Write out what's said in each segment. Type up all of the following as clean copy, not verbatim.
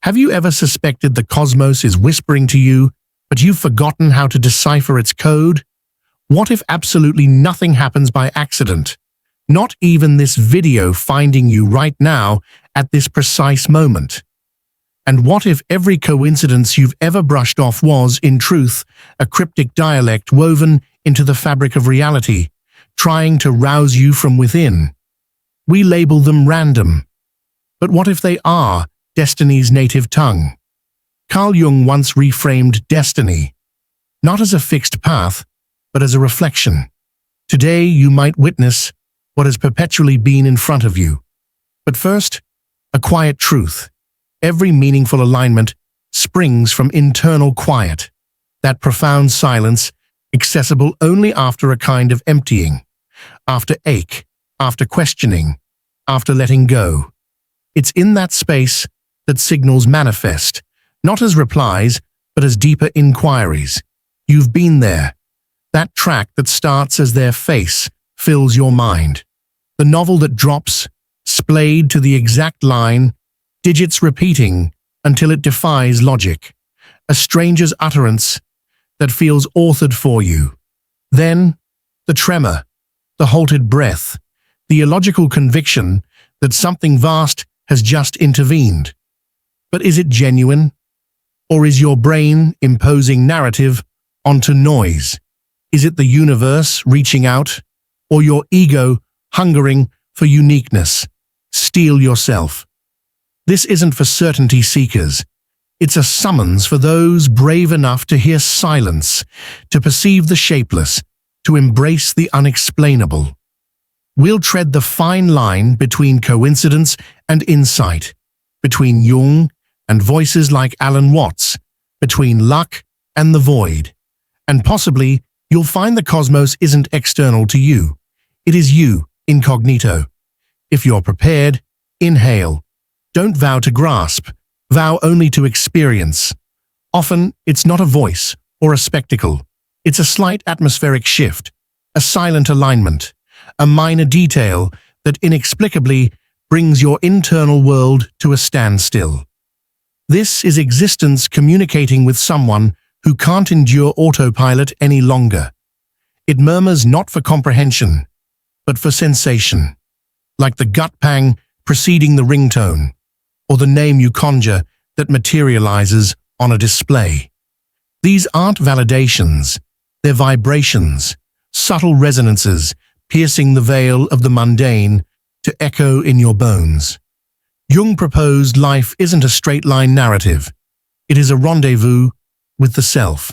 Have you ever suspected the cosmos is whispering to you, but you've forgotten how to decipher its code? What if absolutely nothing happens by accident? Not even this video finding you right now at this precise moment. And what if every coincidence you've ever brushed off was, in truth, a cryptic dialect woven into the fabric of reality, trying to rouse you from within? We label them random. But what if they are destiny's native tongue? Carl Jung once reframed destiny, not as a fixed path, but as a reflection. Today you might witness what has perpetually been in front of you. But first, a quiet truth. Every meaningful alignment springs from internal quiet, that profound silence accessible only after a kind of emptying, after ache, after questioning, after letting go. It's in that space that signals manifest, not as replies, but as deeper inquiries. You've been there. That track that starts as their face fills your mind. The novel that drops, splayed to the exact line, digits repeating until it defies logic. A stranger's utterance that feels authored for you. Then, the tremor, the halted breath, the illogical conviction that something vast has just intervened. But is it genuine? Or is your brain imposing narrative onto noise? Is it the universe reaching out, or your ego hungering for uniqueness? Steel yourself. This isn't for certainty seekers. It's a summons for those brave enough to hear silence, to perceive the shapeless, to embrace the unexplainable. We'll tread the fine line between coincidence and insight, between Jung and voices like Alan Watts, between luck and the void. And possibly, you'll find the cosmos isn't external to you. It is you, incognito. If you're prepared, inhale. Don't vow to grasp, vow only to experience. Often, it's not a voice or a spectacle. It's a slight atmospheric shift, a silent alignment, a minor detail that inexplicably brings your internal world to a standstill. This is existence communicating with someone who can't endure autopilot any longer. It murmurs not for comprehension, but for sensation, like the gut pang preceding the ringtone, or the name you conjure that materializes on a display. These aren't validations, they're vibrations, subtle resonances piercing the veil of the mundane to echo in your bones. Jung proposed life isn't a straight-line narrative. It is a rendezvous with the self.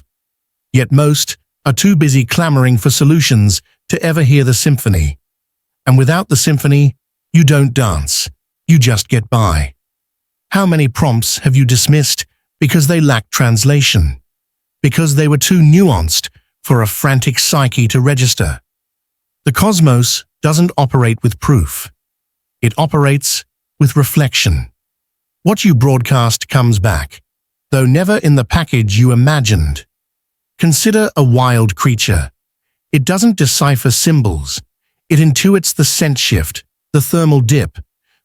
Yet most are too busy clamoring for solutions to ever hear the symphony. And without the symphony, you don't dance, you just get by. How many prompts have you dismissed because they lacked translation? Because they were too nuanced for a frantic psyche to register? The cosmos doesn't operate with proof. It operates with reflection. What you broadcast comes back, though never in the package you imagined. Consider a wild creature. It doesn't decipher symbols. It intuits the scent shift, the thermal dip,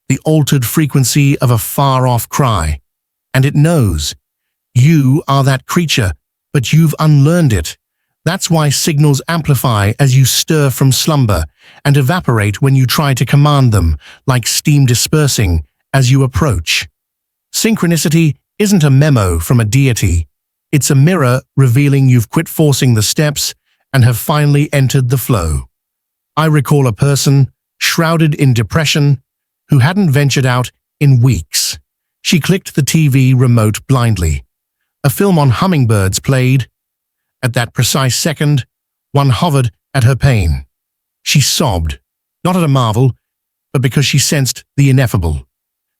the altered frequency of a far-off cry. And it knows. You are that creature, but you've unlearned it. That's why signals amplify as you stir from slumber and evaporate when you try to command them, like steam dispersing as you approach. Synchronicity isn't a memo from a deity. It's a mirror revealing you've quit forcing the steps and have finally entered the flow. I recall a person, shrouded in depression, who hadn't ventured out in weeks. She clicked the TV remote blindly. A film on hummingbirds played. At that precise second, one hovered at her pain. She sobbed, not at a marvel, but because she sensed the ineffable.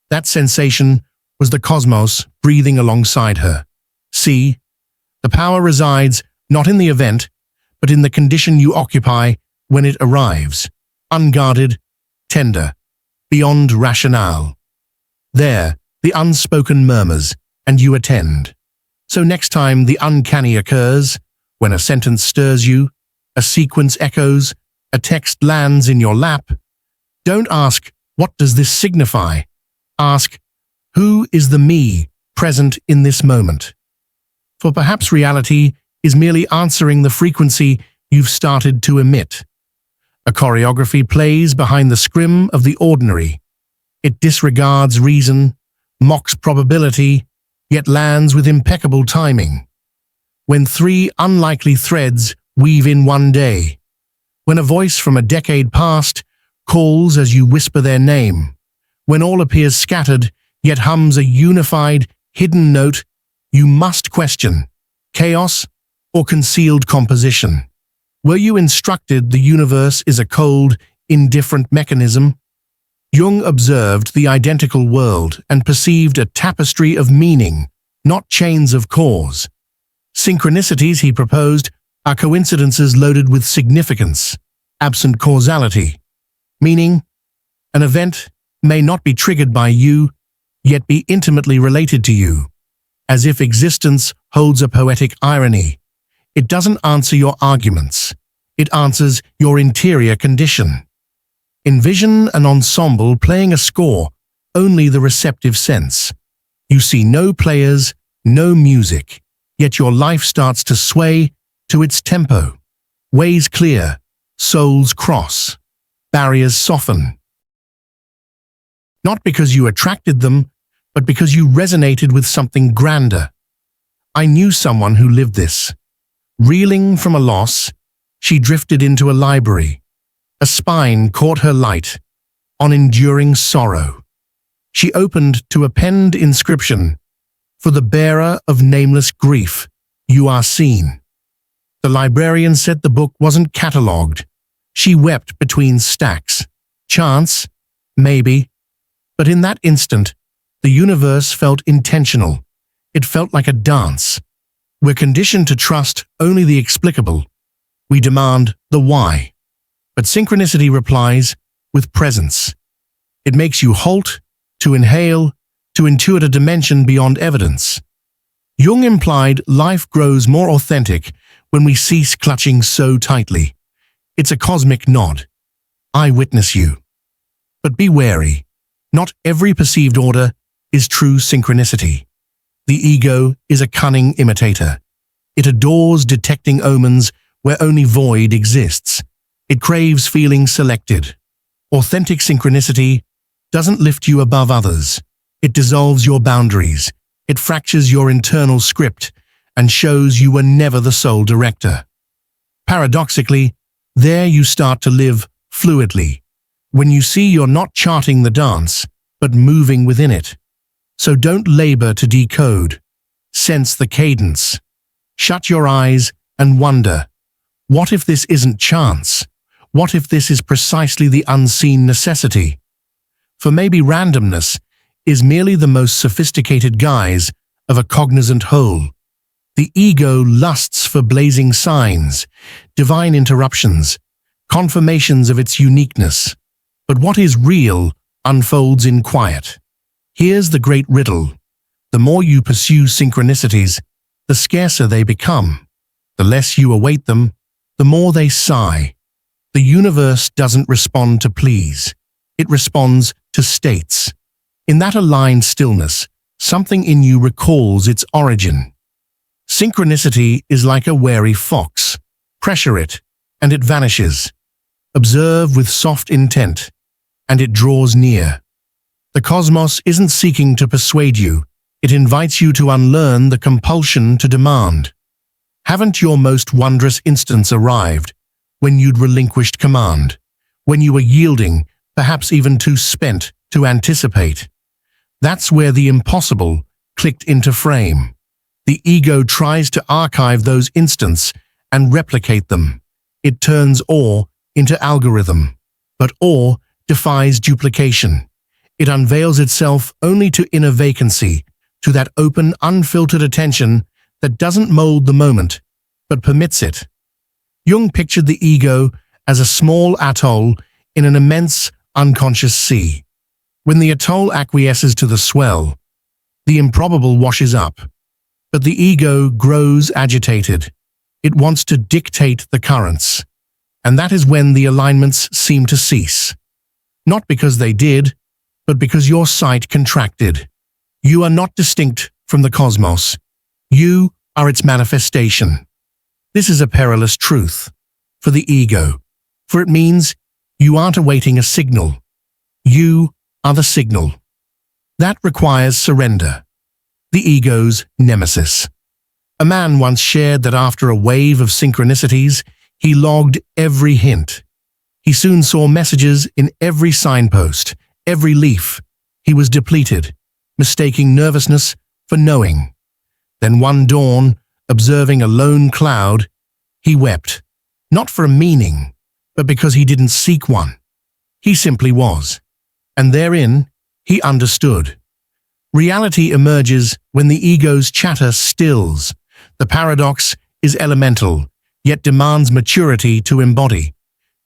That sensation was the cosmos breathing alongside her. See, the power resides not in the event, but in the condition you occupy when it arrives, unguarded, tender, beyond rationale. There, the unspoken murmurs, and you attend. So next time the uncanny occurs, when a sentence stirs you, a sequence echoes, a text lands in your lap, don't ask, what does this signify? Ask, who is the me present in this moment. For perhaps reality is merely answering the frequency you've started to emit. A choreography plays behind the scrim of the ordinary. It disregards reason, mocks probability, yet lands with impeccable timing. When three unlikely threads weave in one day, when a voice from a decade past calls as you whisper their name, when all appears scattered yet hums a unified, hidden note, you must question chaos or concealed composition. Were you instructed the universe is a cold, indifferent mechanism? Jung observed the identical world and perceived a tapestry of meaning, not chains of cause. Synchronicities, he proposed, are coincidences loaded with significance, absent causality, meaning an event may not be triggered by you, yet be intimately related to you, as if existence holds a poetic irony. It doesn't answer your arguments. It answers your interior condition. Envision an ensemble playing a score, only the receptive sense. You see no players, no music, yet your life starts to sway to its tempo. Ways clear, souls cross, barriers soften. Not because you attracted them, but because you resonated with something grander. I knew someone who lived this. Reeling from a loss, she drifted into a library. A spine caught her light, on enduring sorrow. She opened to a penned inscription, "For the bearer of nameless grief, you are seen." The librarian said the book wasn't catalogued. She wept between stacks. Chance? Maybe. But in that instant, the universe felt intentional. It felt like a dance. We're conditioned to trust only the explicable. We demand the why. But synchronicity replies with presence. It makes you halt, to inhale, to intuit a dimension beyond evidence. Jung implied life grows more authentic when we cease clutching so tightly. It's a cosmic nod. I witness you. But be wary. Not every perceived order is true synchronicity. The ego is a cunning imitator. It adores detecting omens where only void exists. It craves feeling selected. Authentic synchronicity doesn't lift you above others. It dissolves your boundaries. It fractures your internal script and shows you were never the sole director. Paradoxically, there you start to live fluidly, when you see you're not charting the dance, but moving within it. So don't labor to decode. Sense the cadence. Shut your eyes and wonder, what if this isn't chance? What if this is precisely the unseen necessity? For maybe randomness is merely the most sophisticated guise of a cognizant whole. The ego lusts for blazing signs, divine interruptions, confirmations of its uniqueness. But what is real unfolds in quiet. Here's the great riddle. The more you pursue synchronicities, the scarcer they become. The less you await them, the more they sigh. The universe doesn't respond to pleas. It responds to states. In that aligned stillness, something in you recalls its origin. Synchronicity is like a wary fox. Pressure it, and it vanishes. Observe with soft intent, and it draws near. The cosmos isn't seeking to persuade you. It invites you to unlearn the compulsion to demand. Haven't your most wondrous instants arrived, when you'd relinquished command, when you were yielding, perhaps even too spent to anticipate? That's where the impossible clicked into frame. The ego tries to archive those instants and replicate them. It turns awe into algorithm, but awe defies duplication. It unveils itself only to inner vacancy, to that open, unfiltered attention that doesn't mold the moment, but permits it. Jung pictured the ego as a small atoll in an immense, unconscious sea. When the atoll acquiesces to the swell, the improbable washes up. But the ego grows agitated. It wants to dictate the currents. And that is when the alignments seem to cease. Not because they did, but because your sight contracted. You are not distinct from the cosmos. You are its manifestation. This is a perilous truth for the ego, for it means you aren't awaiting a signal. You are the signal. That requires surrender, the ego's nemesis. A man once shared that after a wave of synchronicities, he logged every hint. He soon saw messages in every signpost, every leaf. He was depleted, mistaking nervousness for knowing. Then one dawn, observing a lone cloud, he wept, not for a meaning, but because he didn't seek one. He simply was. And therein, he understood. Reality emerges when the ego's chatter stills. The paradox is elemental, yet demands maturity to embody.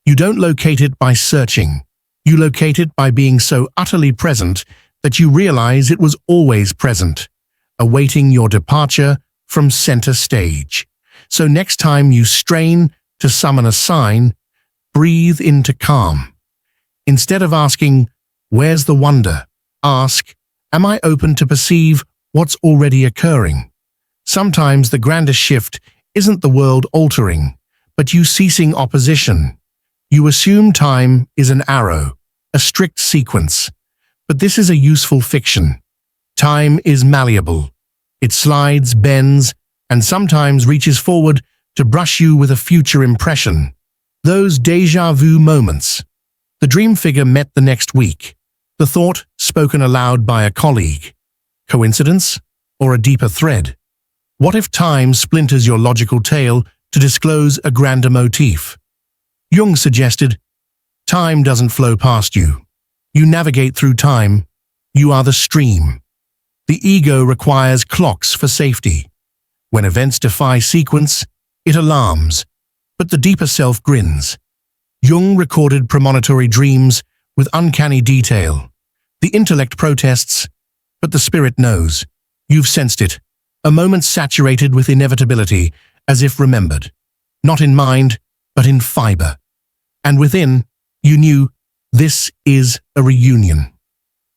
You don't locate it by searching. You locate it by being so utterly present that you realize it was always present, awaiting your departure from center stage. So next time you strain to summon a sign, breathe into calm. Instead of asking, "Where's the wonder?" ask, "Am I open to perceive what's already occurring?" Sometimes the grandest shift isn't the world altering, but you ceasing opposition. You assume time is an arrow, a strict sequence. But this is a useful fiction. Time is malleable. It slides, bends, and sometimes reaches forward to brush you with a future impression. Those déjà vu moments. The dream figure met the next week. The thought spoken aloud by a colleague. Coincidence? Or a deeper thread? What if time splinters your logical tale to disclose a grander motif? Jung suggested, time doesn't flow past you. You navigate through time. You are the stream. The ego requires clocks for safety. When events defy sequence, it alarms, but the deeper self grins. Jung recorded premonitory dreams with uncanny detail. The intellect protests, but the spirit knows. You've sensed it. A moment saturated with inevitability, as if remembered. Not in mind, but in fiber. And within, you knew this is a reunion.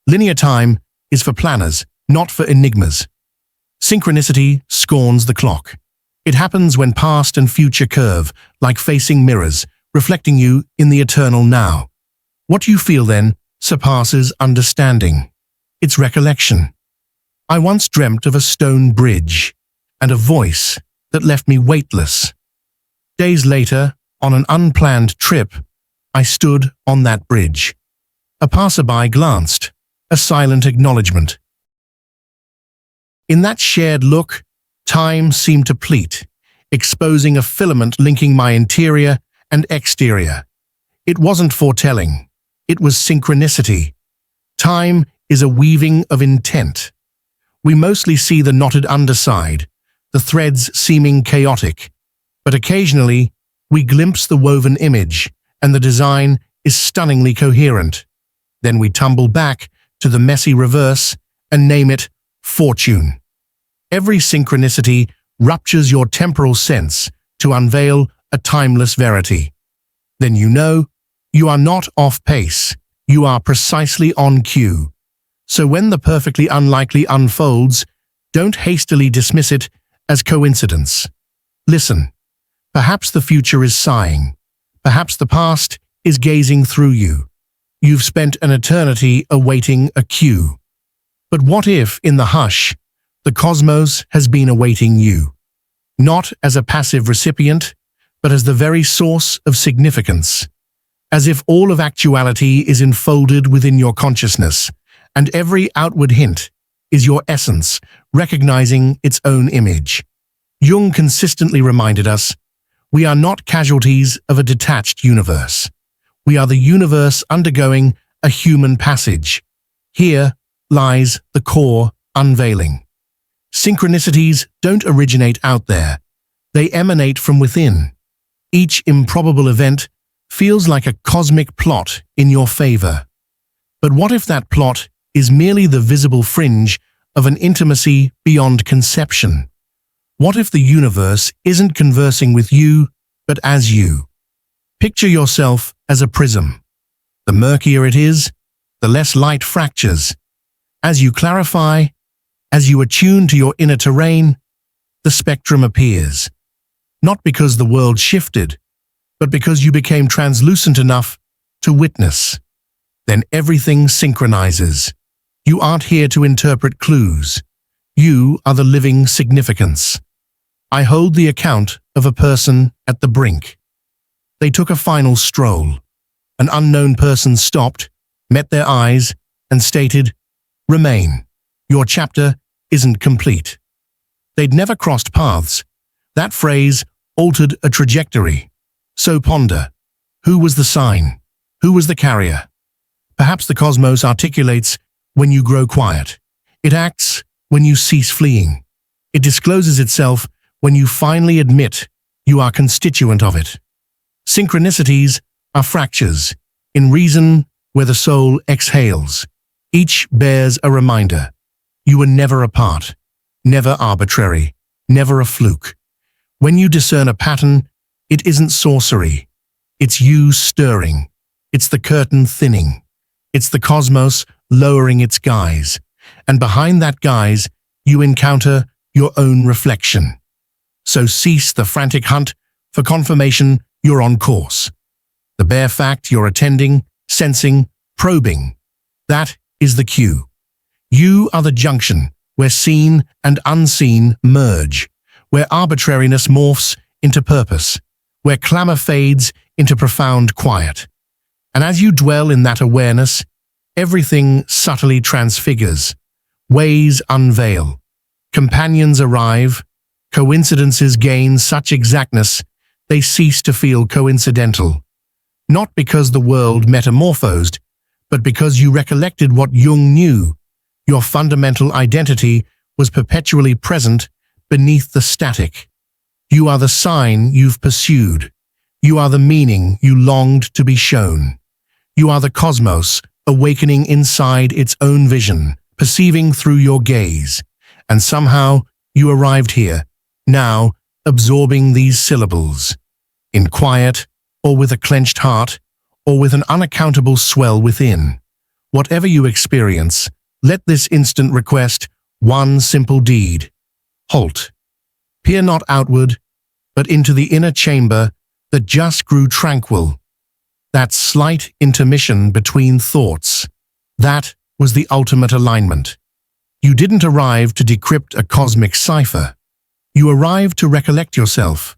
Linear time is for planners, not for enigmas. Synchronicity scorns the clock. It happens when past and future curve, like facing mirrors, reflecting you in the eternal now. What you feel then surpasses understanding. It's recollection. I once dreamt of a stone bridge and a voice that left me weightless. Days later, on an unplanned trip, I stood on that bridge. A passerby glanced, a silent acknowledgement. In that shared look, time seemed to pleat, exposing a filament linking my interior and exterior. It wasn't foretelling. It was synchronicity. Time is a weaving of intent. We mostly see the knotted underside, the threads seeming chaotic, but occasionally we glimpse the woven image, and the design is stunningly coherent. Then we tumble back to the messy reverse and name it fortune. Every synchronicity ruptures your temporal sense to unveil a timeless verity. Then you know you are not off pace, you are precisely on cue. So when the perfectly unlikely unfolds, don't hastily dismiss it as coincidence. Listen, perhaps the future is sighing. Perhaps the past is gazing through you. You've spent an eternity awaiting a cue. But what if, in the hush, the cosmos has been awaiting you? Not as a passive recipient, but as the very source of significance. As if all of actuality is enfolded within your consciousness, and every outward hint is your essence, recognizing its own image. Jung consistently reminded us, we are not casualties of a detached universe. We are the universe undergoing a human passage. Here lies the core unveiling. Synchronicities don't originate out there. They emanate from within. Each improbable event feels like a cosmic plot in your favor. But what if that plot is merely the visible fringe of an intimacy beyond conception? What if the universe isn't conversing with you, but as you? Picture yourself as a prism. The murkier it is, the less light fractures. As you clarify, As you attune to your inner terrain, the spectrum appears. Not because the world shifted, but because you became translucent enough to witness. Then everything synchronizes. You aren't here to interpret clues. You are the living significance. I hold the account of a person at the brink. They took a final stroll. An unknown person stopped, met their eyes, and stated, "Remain. Your chapter isn't complete." They'd never crossed paths. That phrase altered a trajectory. So ponder. Who was the sign? Who was the carrier? Perhaps the cosmos articulates when you grow quiet. It acts when you cease fleeing. It discloses itself when you finally admit you are constituent of it. Synchronicities are fractures in reason where the soul exhales. Each bears a reminder. You were never apart, never arbitrary, never a fluke. When you discern a pattern, it isn't sorcery. It's you stirring. It's the curtain thinning. It's the cosmos lowering its guise. And behind that guise, you encounter your own reflection. So cease the frantic hunt for confirmation you're on course. The bare fact you're attending, sensing, probing, that is the cue. You are the junction where seen and unseen merge, where arbitrariness morphs into purpose, where clamor fades into profound quiet. And as you dwell in that awareness, everything subtly transfigures. Ways unveil. Companions arrive. Coincidences gain such exactness they cease to feel coincidental. Not because the world metamorphosed, but because you recollected what Jung knew. Your fundamental identity was perpetually present beneath the static. You are the sign you've pursued. You are the meaning you longed to be shown. You are the cosmos awakening inside its own vision, perceiving through your gaze. And somehow you arrived here, now absorbing these syllables. In quiet, or with a clenched heart, or with an unaccountable swell within. Whatever you experience, let this instant request one simple deed. Halt. Peer not outward, but into the inner chamber that just grew tranquil. That slight intermission between thoughts, that was the ultimate alignment. You didn't arrive to decrypt a cosmic cipher. You arrived to recollect yourself.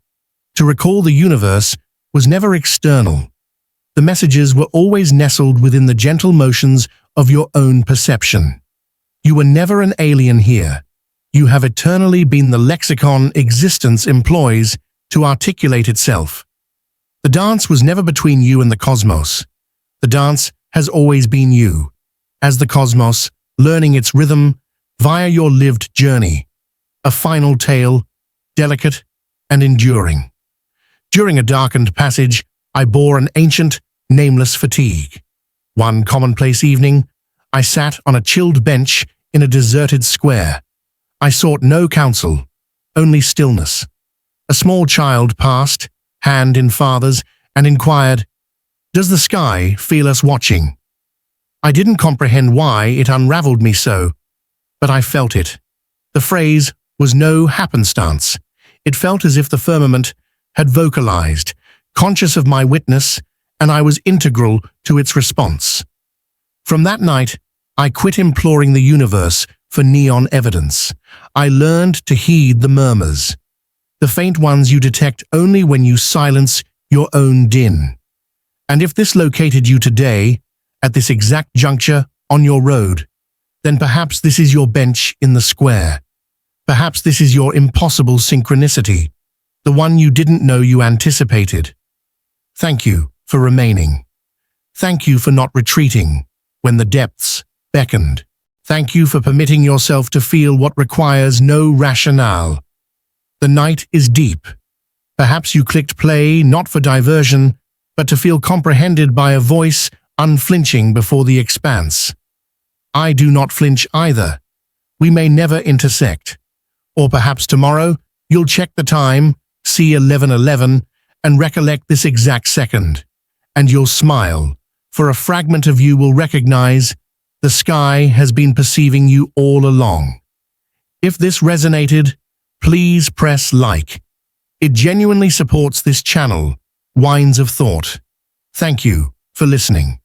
To recall the universe was never external. The messages were always nestled within the gentle motions of your own perception. You were never an alien here. You have eternally been the lexicon existence employs to articulate itself. The dance was never between you and the cosmos. The dance has always been you, as the cosmos, learning its rhythm via your lived journey. A final tale, delicate and enduring. During a darkened passage, I bore an ancient, nameless fatigue. One commonplace evening, I sat on a chilled bench in a deserted square. I sought no counsel, only stillness. A small child passed, hand in father's, and inquired, "Does the sky feel us watching?" I didn't comprehend why it unraveled me so, but I felt it. The phrase was no happenstance. It felt as if the firmament had vocalized, conscious of my witness, and I was integral to its response. From that night, I quit imploring the universe for neon evidence. I learned to heed the murmurs, the faint ones you detect only when you silence your own din. And if this located you today, at this exact juncture on your road, then perhaps this is your bench in the square. Perhaps this is your impossible synchronicity, the one you didn't know you anticipated. Thank you for remaining. Thank you for not retreating when the depths beckoned. Thank you for permitting yourself to feel what requires no rationale. The night is deep. Perhaps you clicked play not for diversion, but to feel comprehended by a voice unflinching before the expanse. I do not flinch either. We may never intersect. Or perhaps tomorrow, you'll check the time, see 11:11, and recollect this exact second. And you'll smile, for a fragment of you will recognize the sky has been perceiving you all along. If this resonated, please press like. It genuinely supports this channel, Wines of Thought. Thank you for listening.